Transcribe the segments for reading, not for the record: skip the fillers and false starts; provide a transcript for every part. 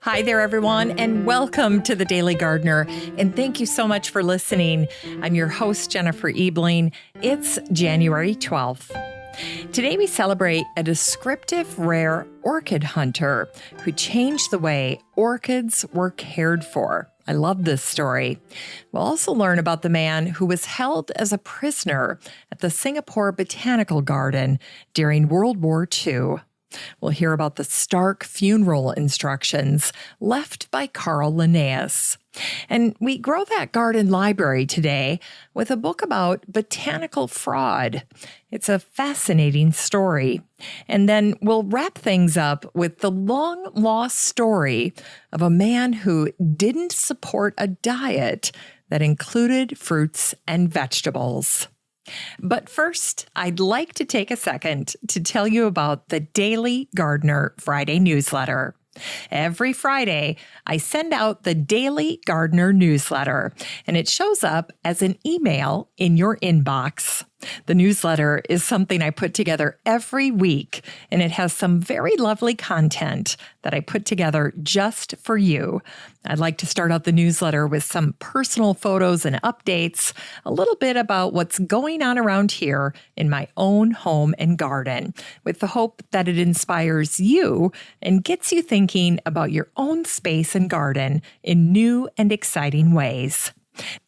Hi there, everyone, and welcome to The Daily Gardener. And thank you so much for listening. I'm your host, Jennifer Ebling. It's January 12th. Today we celebrate a descriptive rare orchid hunter who changed the way orchids were cared for. I love this story. We'll also learn about the man who was held as a prisoner at the Singapore Botanical Garden during World War II. We'll hear about the stark funeral instructions left by Carl Linnaeus. And we grow that garden library today with a book about botanical fraud. It's a fascinating story. And then we'll wrap things up with the long-lost story of a man who didn't support a diet that included fruits and vegetables. But first, I'd like to take a second to tell you about the Daily Gardener Friday newsletter. Every Friday, I send out the Daily Gardener newsletter, and it shows up as an email in your inbox. The newsletter is something I put together every week, and it has some very lovely content that I put together just for you. I'd like to start out the newsletter with some personal photos and updates, a little bit about what's going on around here in my own home and garden, with the hope that it inspires you and gets you thinking about your own space and garden in new and exciting ways.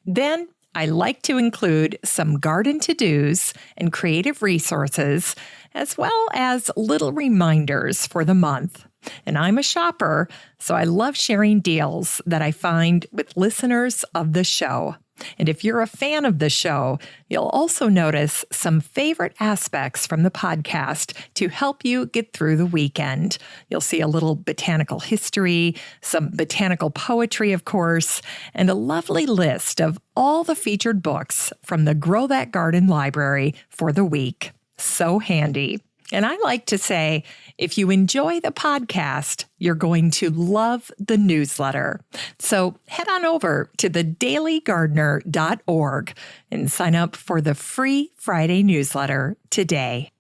Then, I like to include some garden to-dos and creative resources, as well as little reminders for the month. And I'm a shopper, so I love sharing deals that I find with listeners of the show. And if you're a fan of the show, you'll also notice some favorite aspects from the podcast to help you get through the weekend. You'll see a little botanical history, some botanical poetry, of course, and a lovely list of all the featured books from the Grow That Garden library for the week. So handy. And I like to say, if you enjoy the podcast, you're going to love the newsletter. So head on over to thedailygardener.org and sign up for the free Friday newsletter today.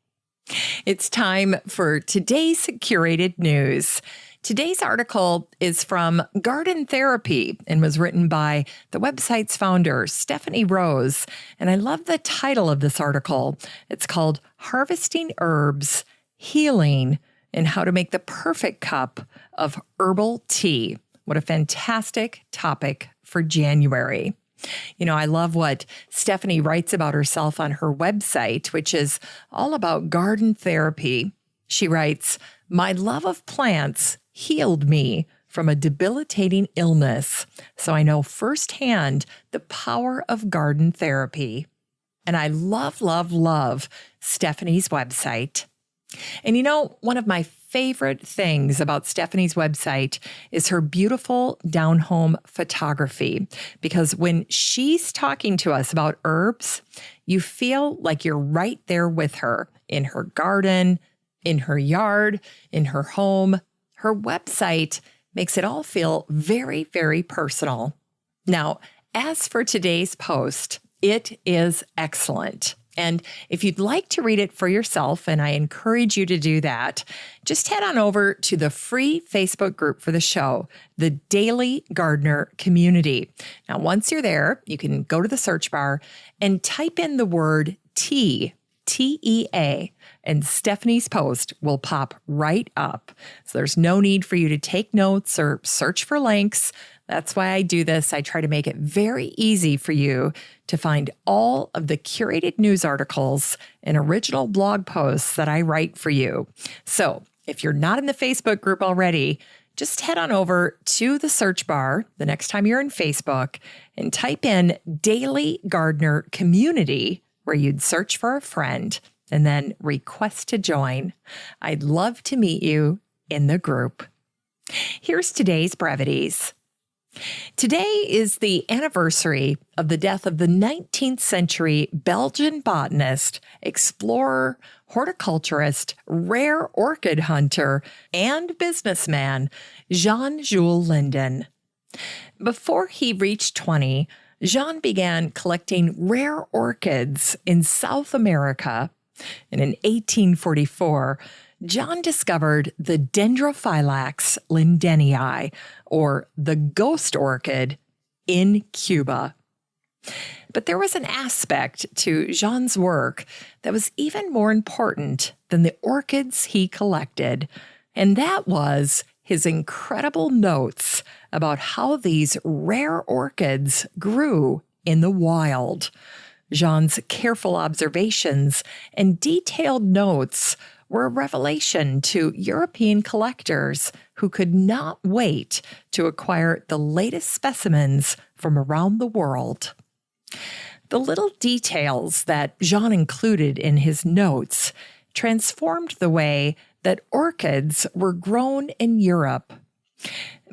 It's time for today's curated news. Today's article is from Garden Therapy and was written by the website's founder, Stephanie Rose. And I love the title of this article. It's called Harvesting Herbs, Healing, and How to Make the Perfect Cup of Herbal Tea. What a fantastic topic for January. You know, I love what Stephanie writes about herself on her website, which is all about garden therapy. She writes, "My love of plants healed me from a debilitating illness, so I know firsthand the power of garden therapy." And I love, love, love Stephanie's website. And you know, one of my favorite things about Stephanie's website is her beautiful down-home photography, because when she's talking to us about herbs, you feel like you're right there with her in her garden, in her yard, in her home. Her website makes it all feel very, very personal. Now, as for today's post, it is excellent. And if you'd like to read it for yourself, and I encourage you to do that, just head on over to the free Facebook group for the show, the Daily Gardener Community. Now, once you're there, you can go to the search bar and type in the word tea, T-E-A, and Stephanie's post will pop right up. So there's no need for you to take notes or search for links. That's why I do this. I try to make it very easy for you to find all of the curated news articles and original blog posts that I write for you. So if you're not in the Facebook group already, just head on over to the search bar the next time you're in Facebook and type in Daily Gardener Community, where you'd search for a friend and then request to join. I'd love to meet you in the group. Here's today's brevities. Today is the anniversary of the death of the 19th century Belgian botanist, explorer, horticulturist, rare orchid hunter, and businessman, Jules Linden. Before he reached 20, Jean began collecting rare orchids in South America. And in 1844, John discovered the Dendrophylax lindenii, or the ghost orchid, in Cuba. But there was an aspect to Jean's work that was even more important than the orchids he collected, and that was his incredible notes about how these rare orchids grew in the wild. Jean's careful observations and detailed notes were a revelation to European collectors who could not wait to acquire the latest specimens from around the world. The little details that Jean included in his notes transformed the way that orchids were grown in Europe.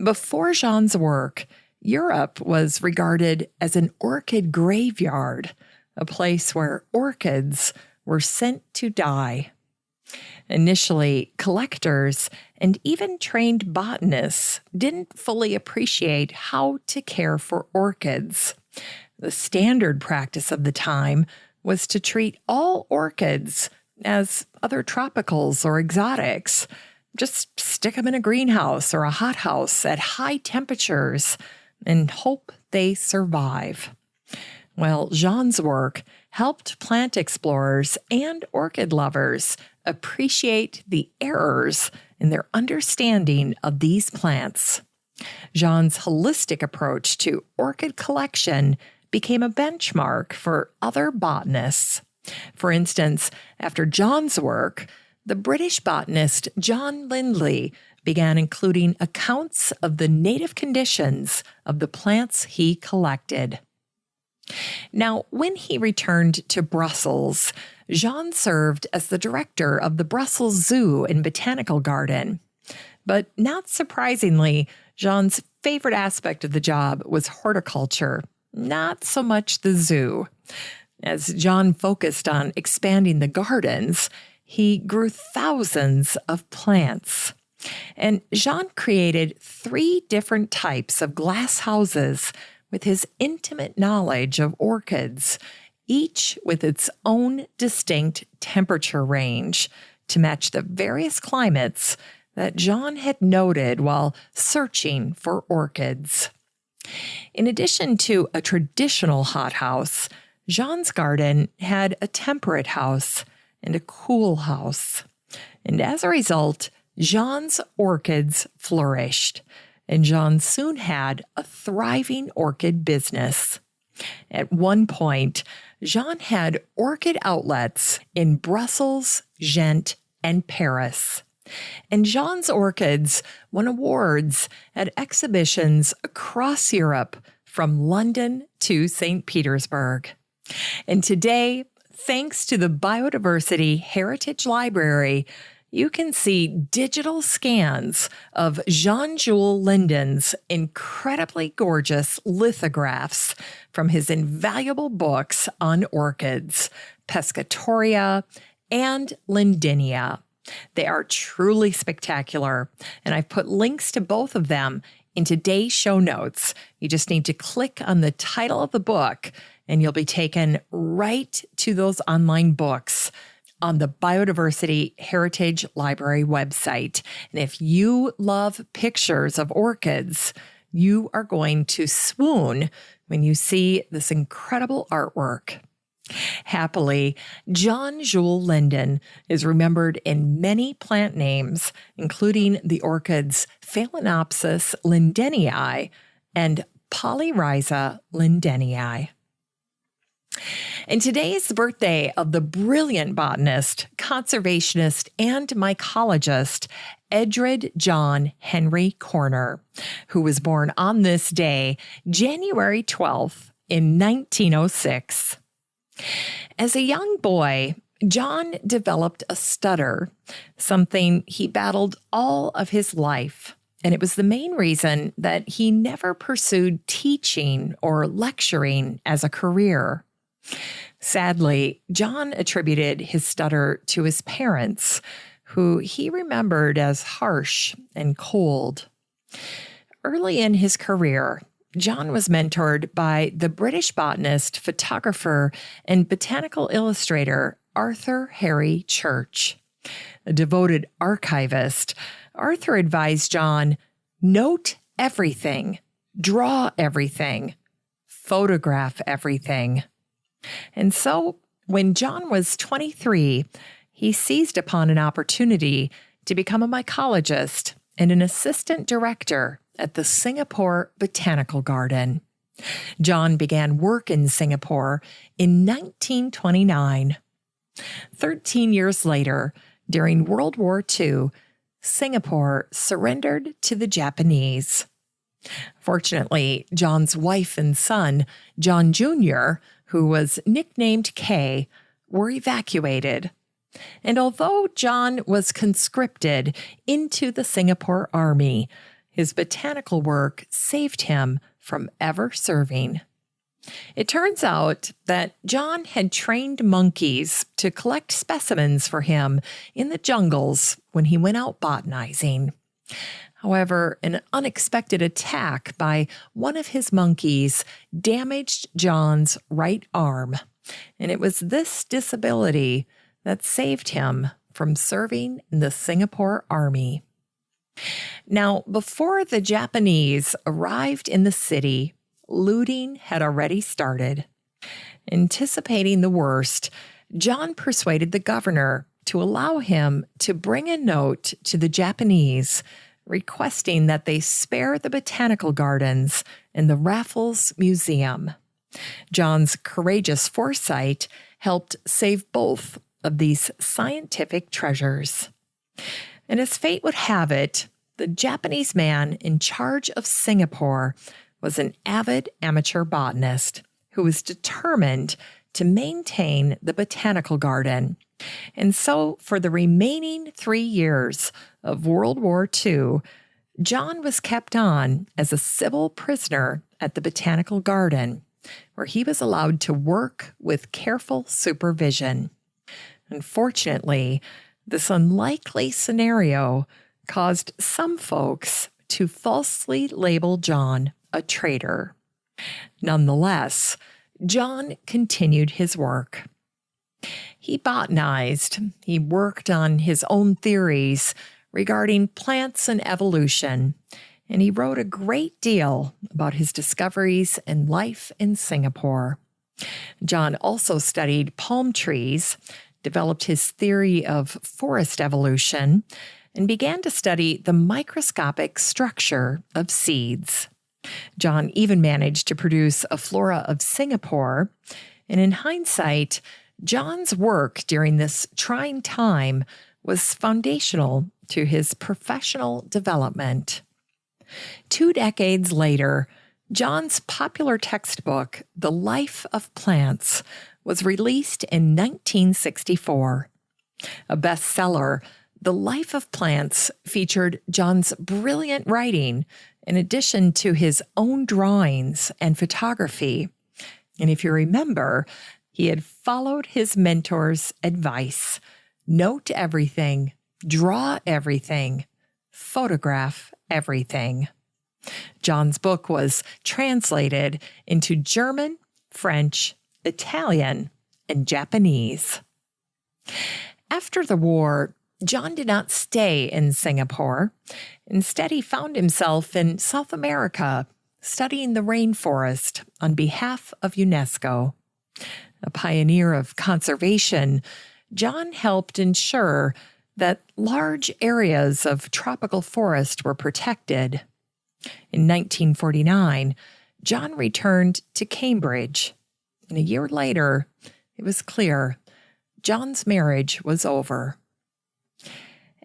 Before Jean's work, Europe was regarded as an orchid graveyard, a place where orchids were sent to die. Initially, collectors and even trained botanists didn't fully appreciate how to care for orchids. The standard practice of the time was to treat all orchids as other tropicals or exotics. Just stick them in a greenhouse or a hothouse at high temperatures and hope they survive. Well, Jean's work helped plant explorers and orchid lovers appreciate the errors in their understanding of these plants. Jean's holistic approach to orchid collection became a benchmark for other botanists. For instance, after John's work, the British botanist John Lindley began including accounts of the native conditions of the plants he collected. Now, when he returned to Brussels, Jean served as the director of the Brussels Zoo and Botanical Garden. But not surprisingly, Jean's favorite aspect of the job was horticulture, not so much the zoo. As John focused on expanding the gardens, he grew thousands of plants. And Jean created 3 different types of glass houses with his intimate knowledge of orchids, each with its own distinct temperature range to match the various climates that John had noted while searching for orchids. In addition to a traditional hothouse, Jean's garden had a temperate house and a cool house. And as a result, Jean's orchids flourished, and Jean soon had a thriving orchid business. At one point, Jean had orchid outlets in Brussels, Ghent, and Paris. And Jean's orchids won awards at exhibitions across Europe, from London to St. Petersburg. And today, thanks to the Biodiversity Heritage Library, you can see digital scans of Jean-Jules Linden's incredibly gorgeous lithographs from his invaluable books on orchids, Pescatoria and Lindenia. They are truly spectacular, and I've put links to both of them in today's show notes. You just need to click on the title of the book, and you'll be taken right to those online books on the Biodiversity Heritage Library website. And if you love pictures of orchids, you are going to swoon when you see this incredible artwork. Happily, Jean-Jules Linden is remembered in many plant names, including the orchids Phalaenopsis lindenii and Polyrhiza lindenii. And today is the birthday of the brilliant botanist, conservationist, and mycologist Edred John Henry Corner, who was born on this day, January 12th, in 1906. As a young boy, John developed a stutter, something he battled all of his life. And it was the main reason that he never pursued teaching or lecturing as a career. Sadly, John attributed his stutter to his parents, who he remembered as harsh and cold. Early in his career, John was mentored by the British botanist, photographer, and botanical illustrator Arthur Harry Church. A devoted archivist, Arthur advised John, note everything, draw everything, photograph everything. And so, when John was 23, he seized upon an opportunity to become a mycologist and an assistant director at the Singapore Botanical Garden. John began work in Singapore in 1929. 13 years later, during World War II, Singapore surrendered to the Japanese. Fortunately, John's wife and son, John Jr., who was nicknamed K, were evacuated. And although John was conscripted into the Singapore Army, his botanical work saved him from ever serving. It turns out that John had trained monkeys to collect specimens for him in the jungles when he went out botanizing. However, an unexpected attack by one of his monkeys damaged John's right arm, and it was this disability that saved him from serving in the Singapore Army. Now, before the Japanese arrived in the city, looting had already started. Anticipating the worst, John persuaded the governor to allow him to bring a note to the Japanese requesting that they spare the botanical gardens and the Raffles Museum. John's courageous foresight helped save both of these scientific treasures. And as fate would have it, the Japanese man in charge of Singapore was an avid amateur botanist who was determined to maintain the botanical garden. And so, for the remaining 3 years of World War II, John was kept on as a civil prisoner at the botanical garden, where he was allowed to work with careful supervision. Unfortunately, this unlikely scenario caused some folks to falsely label John a traitor. Nonetheless, John continued his work. He botanized. He worked on his own theories regarding plants and evolution, and he wrote a great deal about his discoveries and life in Singapore. John also studied palm trees, developed his theory of forest evolution, and began to study the microscopic structure of seeds. John even managed to produce a flora of Singapore, and in hindsight, John's work during this trying time was foundational to his professional development. 2 decades later, John's popular textbook, The Life of Plants, was released in 1964. A bestseller, The Life of Plants featured John's brilliant writing in addition to his own drawings and photography. And if you remember, he had followed his mentor's advice: note everything, draw everything, photograph everything. John's book was translated into German, French, Italian, and Japanese. After the war, John did not stay in Singapore. Instead, he found himself in South America, studying the rainforest on behalf of UNESCO. A pioneer of conservation, John helped ensure that large areas of tropical forest were protected. In 1949, John returned to Cambridge, and a year later, it was clear John's marriage was over.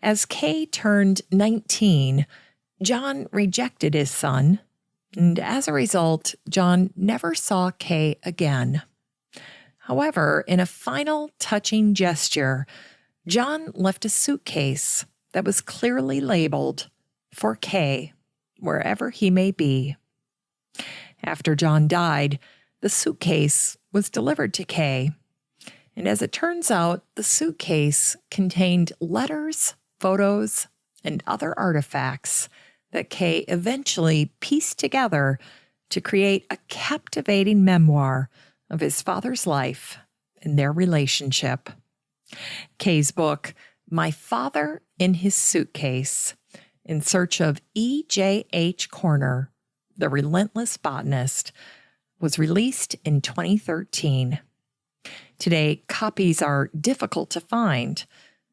As Kay turned 19, John rejected his son, and as a result, John never saw Kay again. However, in a final touching gesture, John left a suitcase that was clearly labeled for Kay, wherever he may be. After John died, the suitcase was delivered to Kay, and as it turns out, the suitcase contained letters, photos, and other artifacts that Kay eventually pieced together to create a captivating memoir of his father's life and their relationship. Kay's book, My Father in His Suitcase, in search of E.J.H. Corner, the Relentless Botanist, was released in 2013. Today, copies are difficult to find,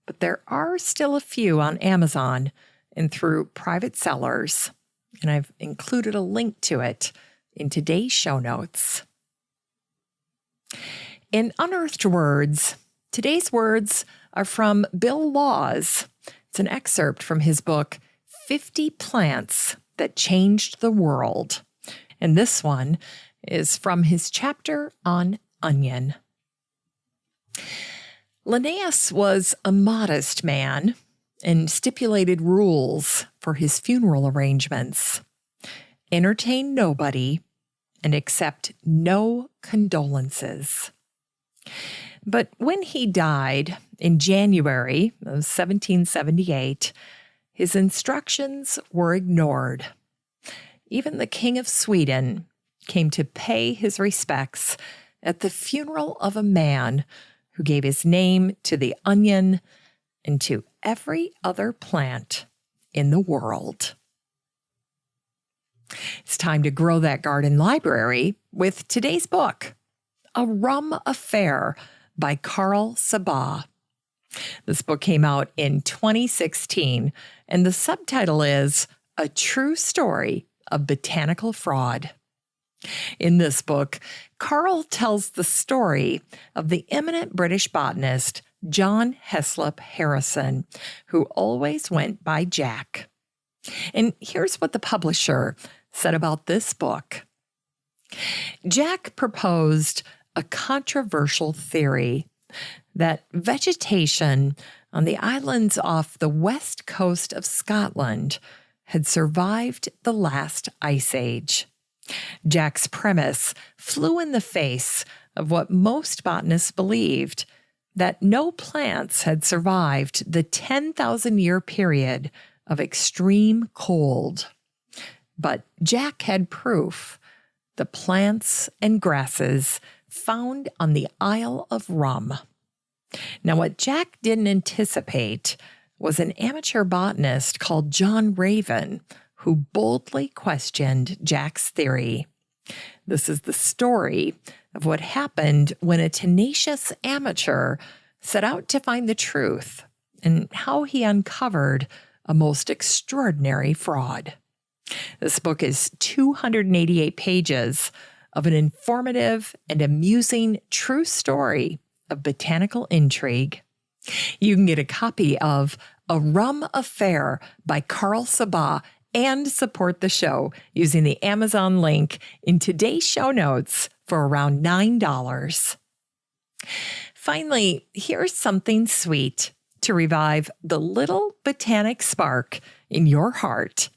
but there are still a few on Amazon and through private sellers, and I've included a link to it in today's show notes. In Unearthed Words, today's words are from Bill Laws. It's an excerpt from his book, 50 Plants That Changed the World. And this one is from his chapter on onion. Linnaeus was a modest man and stipulated rules for his funeral arrangements. Entertain nobody and accept no condolences. But when he died in January of 1778, his instructions were ignored. Even the King of Sweden came to pay his respects at the funeral of a man who gave his name to the onion and to every other plant in the world. It's time to grow that garden library with today's book, A Rum Affair by Carl Sabah. This book came out in 2016, and the subtitle is A True Story of Botanical Fraud. In this book, Carl tells the story of the eminent British botanist John Heslop Harrison, who always went by Jack. And here's what the publisher said about this book. Jack proposed a controversial theory that vegetation on the islands off the west coast of Scotland had survived the last ice age. Jack's premise flew in the face of what most botanists believed, that no plants had survived the 10,000-year period of extreme cold. But Jack had proof. The plants and grasses found on the Isle of Rum. Now, what Jack didn't anticipate was an amateur botanist called John Raven, who boldly questioned Jack's theory. This is the story of what happened when a tenacious amateur set out to find the truth and how he uncovered a most extraordinary fraud. This book is 288 pages of an informative and amusing true story of botanical intrigue. You can get a copy of A Rum Affair by Carl Sabah and support the show using the Amazon link in today's show notes for around $9. Finally, here's something sweet to revive the little botanic spark in your heart.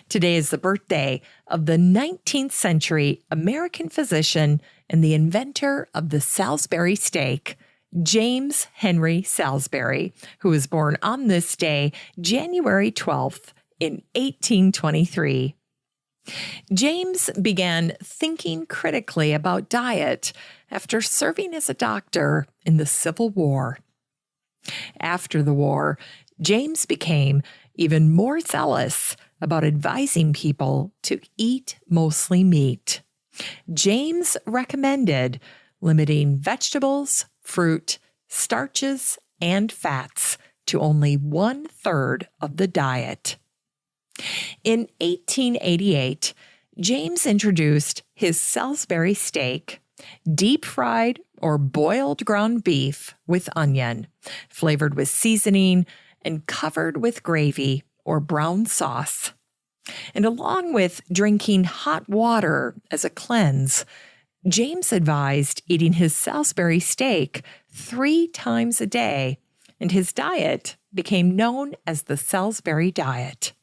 Today is the birthday of the 19th century American physician and the inventor of the Salisbury steak, James Henry Salisbury, who was born on this day, January 12th, in 1823. James began thinking critically about diet after serving as a doctor in the Civil War. After the war, James became even more zealous about advising people to eat mostly meat. James recommended limiting vegetables, fruit, starches, and fats to only 1/3 of the diet. In 1888, James introduced his Salisbury steak, deep-fried or boiled ground beef with onion, flavored with seasoning and covered with gravy or brown sauce. And along with drinking hot water as a cleanse, James advised eating his Salisbury steak 3 times a day, and his diet became known as the Salisbury diet.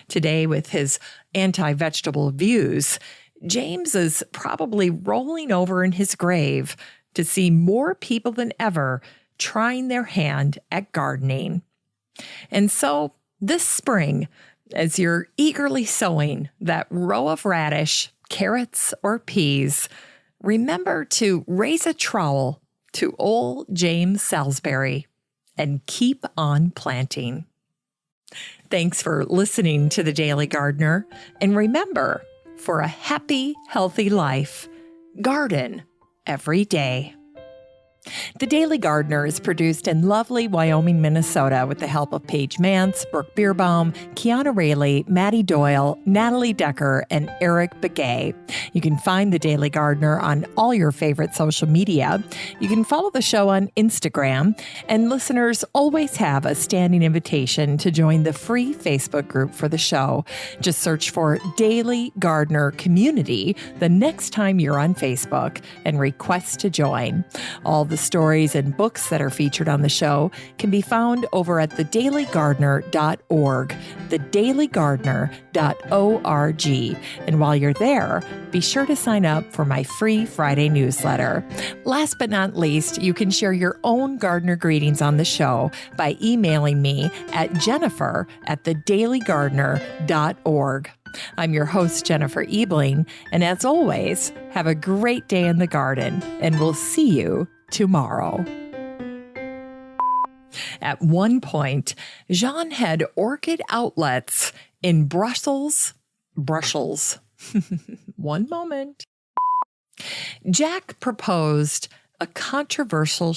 Today, with his anti-vegetable views, James is probably rolling over in his grave to see more people than ever trying their hand at gardening. And so, this spring, as you're eagerly sowing that row of radish, carrots, or peas, remember to raise a trowel to old James Salisbury and keep on planting. Thanks for listening to The Daily Gardener. And remember, for a happy, healthy life, garden every day. The Daily Gardener is produced in lovely Wyoming, Minnesota with the help of Paige Mance, Brooke Bierbaum, Kiana Rayleigh, Maddie Doyle, Natalie Decker, and Eric Begay. You can find The Daily Gardener on all your favorite social media. You can follow the show on Instagram, and listeners always have a standing invitation to join the free Facebook group for the show. Just search for Daily Gardener Community the next time you're on Facebook and request to join. All the stories and books that are featured on the show can be found over at thedailygardener.org, thedailygardener.org. And while you're there, be sure to sign up for my free Friday newsletter. Last but not least, you can share your own gardener greetings on the show by emailing me at jennifer@thedailygardener.org. I'm your host, Jennifer Ebling, and as always, have a great day in the garden, and we'll see you tomorrow. At one point, Jean had orchid outlets in Brussels. One moment. Jack proposed a controversial